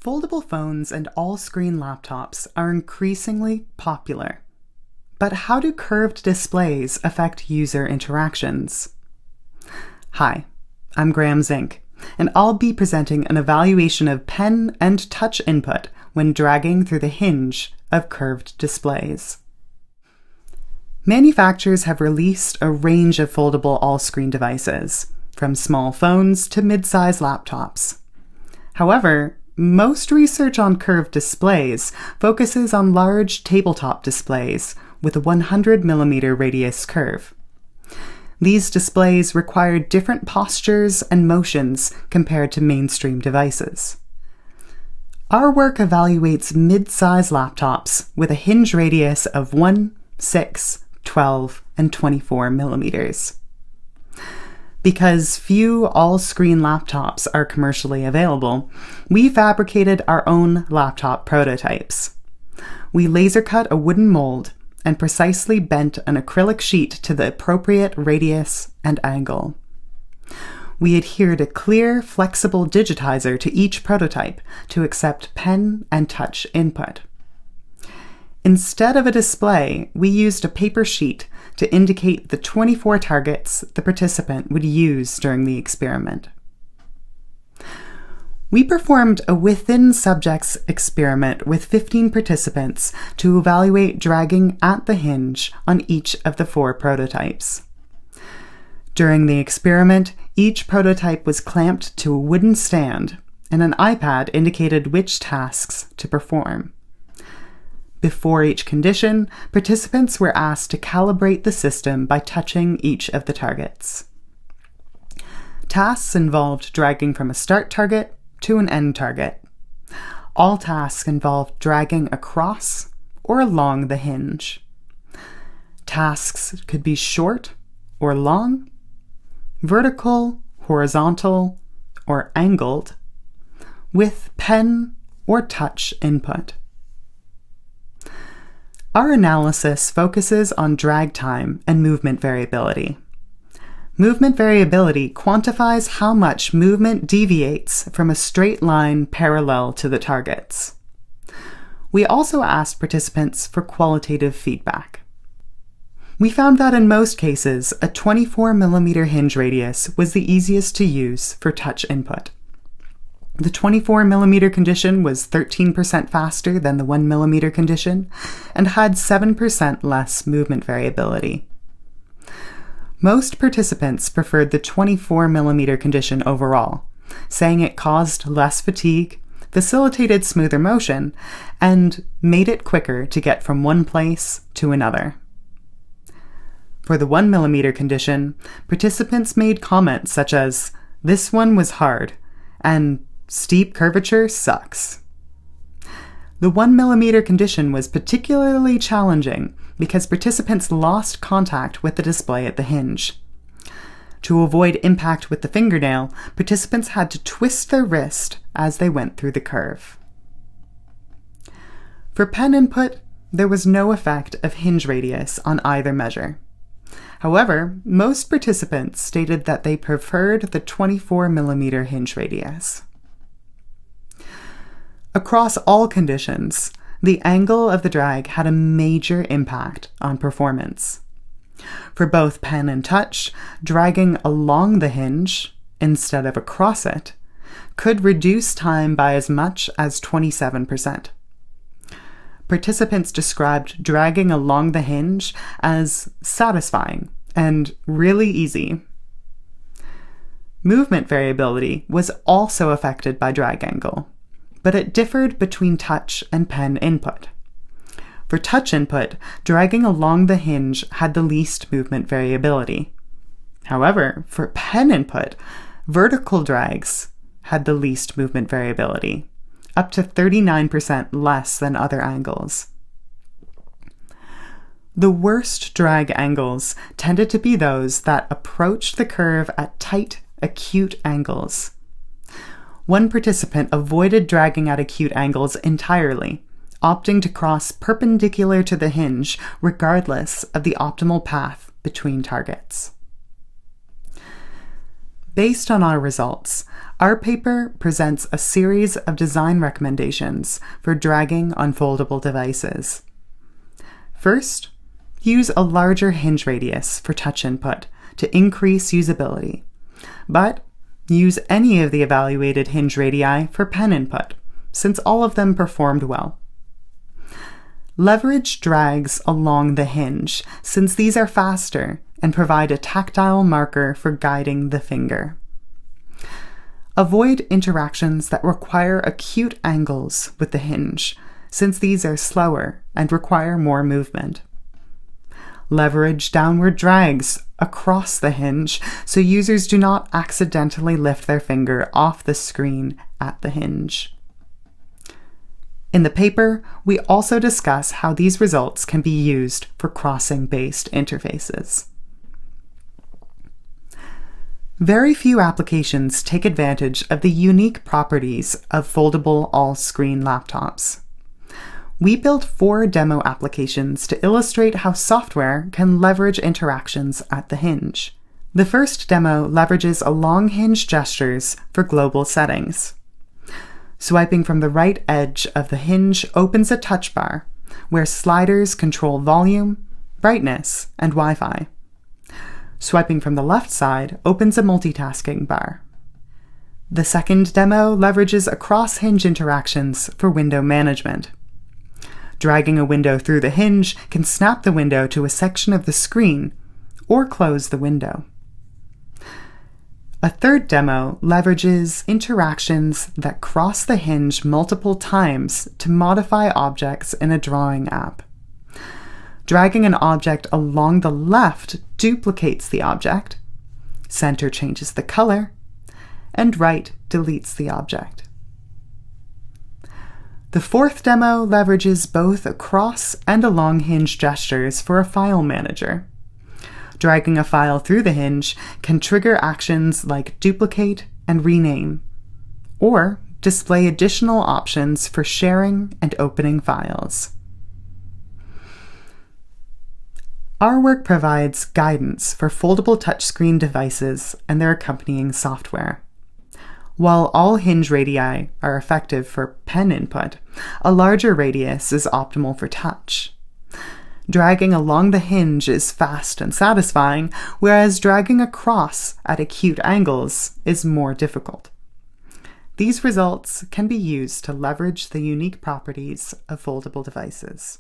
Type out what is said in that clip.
Foldable phones and all-screen laptops are increasingly popular. But how do curved displays affect user interactions? Hi, I'm Graeme Zinck, and I'll be presenting an evaluation of pen and touch input when dragging through the hinge of curved displays. Manufacturers have released a range of foldable all-screen devices, from small phones to mid-size laptops. However, most research on curved displays focuses on large tabletop displays with a 100mm radius curve. These displays require different postures and motions compared to mainstream devices. Our work evaluates mid-size laptops with a hinge radius of 1, 6, 12, and 24 millimeters. Because few all-screen laptops are commercially available, we fabricated our own laptop prototypes. We laser-cut a wooden mold and precisely bent an acrylic sheet to the appropriate radius and angle. We adhered a clear, flexible digitizer to each prototype to accept pen and touch input. Instead of a display, we used a paper sheet to indicate the 24 targets the participant would use during the experiment. We performed a within-subjects experiment with 15 participants to evaluate dragging at the hinge on each of the 4 prototypes. During the experiment, each prototype was clamped to a wooden stand, and an iPad indicated which tasks to perform. Before each condition, participants were asked to calibrate the system by touching each of the targets. Tasks involved dragging from a start target to an end target. All tasks involved dragging across or along the hinge. Tasks could be short or long, vertical, horizontal, or angled, with pen or touch input. Our analysis focuses on drag time and movement variability. Movement variability quantifies how much movement deviates from a straight line parallel to the targets. We also asked participants for qualitative feedback. We found that in most cases, a 24mm hinge radius was the easiest to use for touch input. The 24mm condition was 13% faster than the 1mm condition and had 7% less movement variability. Most participants preferred the 24mm condition overall, saying it caused less fatigue, facilitated smoother motion, and made it quicker to get from one place to another. For the 1mm condition, participants made comments such as, "This one was hard," and "Steep curvature sucks." The 1mm condition was particularly challenging because participants lost contact with the display at the hinge. To avoid impact with the fingernail, participants had to twist their wrist as they went through the curve. For pen input, there was no effect of hinge radius on either measure. However, most participants stated that they preferred the 24mm hinge radius. Across all conditions, the angle of the drag had a major impact on performance. For both pen and touch, dragging along the hinge, instead of across it, could reduce time by as much as 27%. Participants described dragging along the hinge as satisfying and really easy. Movement variability was also affected by drag angle, but it differed between touch and pen input. For touch input, dragging along the hinge had the least movement variability. However, for pen input, vertical drags had the least movement variability, up to 39% less than other angles. The worst drag angles tended to be those that approached the curve at tight, acute angles. One participant avoided dragging at acute angles entirely, opting to cross perpendicular to the hinge regardless of the optimal path between targets. Based on our results, our paper presents a series of design recommendations for dragging on foldable devices. First, use a larger hinge radius for touch input to increase usability, but use any of the evaluated hinge radii for pen input, since all of them performed well. Leverage drags along the hinge, since these are faster and provide a tactile marker for guiding the finger. Avoid interactions that require acute angles with the hinge, since these are slower and require more movement. Leverage downward drags across the hinge so users do not accidentally lift their finger off the screen at the hinge. In the paper, we also discuss how these results can be used for crossing-based interfaces. Very few applications take advantage of the unique properties of foldable all-screen laptops. We built 4 demo applications to illustrate how software can leverage interactions at the hinge. The first demo leverages along-hinge gestures for global settings. Swiping from the right edge of the hinge opens a touch bar, where sliders control volume, brightness, and Wi-Fi. Swiping from the left side opens a multitasking bar. The second demo leverages Across-Hinge interactions for window management. Dragging a window through the hinge can snap the window to a section of the screen or close the window. A third demo leverages interactions that cross the hinge multiple times to modify objects in a drawing app. Dragging an object along the left duplicates the object, center changes the color, and right deletes the object. The fourth demo leverages both across and along-hinge gestures for a file manager. Dragging a file through the hinge can trigger actions like duplicate and rename, or display additional options for sharing and opening files. Our work provides guidance for foldable touchscreen devices and their accompanying software. While all hinge radii are effective for pen input, a larger radius is optimal for touch. Dragging along the hinge is fast and satisfying, whereas dragging across at acute angles is more difficult. These results can be used to leverage the unique properties of foldable devices.